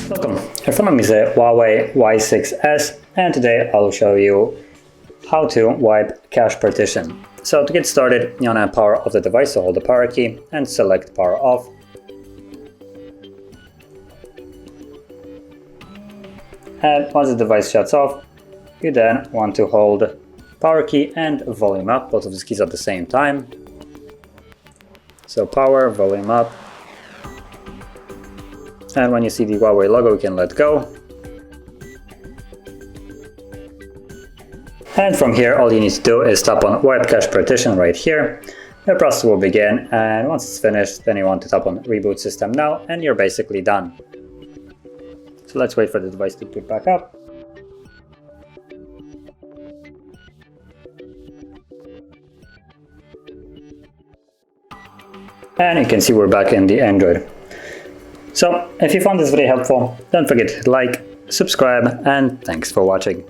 Welcome, in front of me is a Huawei Y6s, and today I'll show you how to wipe cache partition. So to get started, you want to power off the device, so hold the power key and select power off. And once the device shuts off, you then want to hold power key and volume up, both of these keys at the same time. So power, volume up. And when you see the Huawei logo, you can let go. And from here, all you need to do is tap on Wipe Cache Partition right here. The process will begin, and once it's finished, then you want to tap on Reboot System Now, and you're basically done. So let's wait for the device to boot back up. And you can see we're back in the Android. So if you found this video helpful, don't forget to hit like, subscribe, and thanks for watching.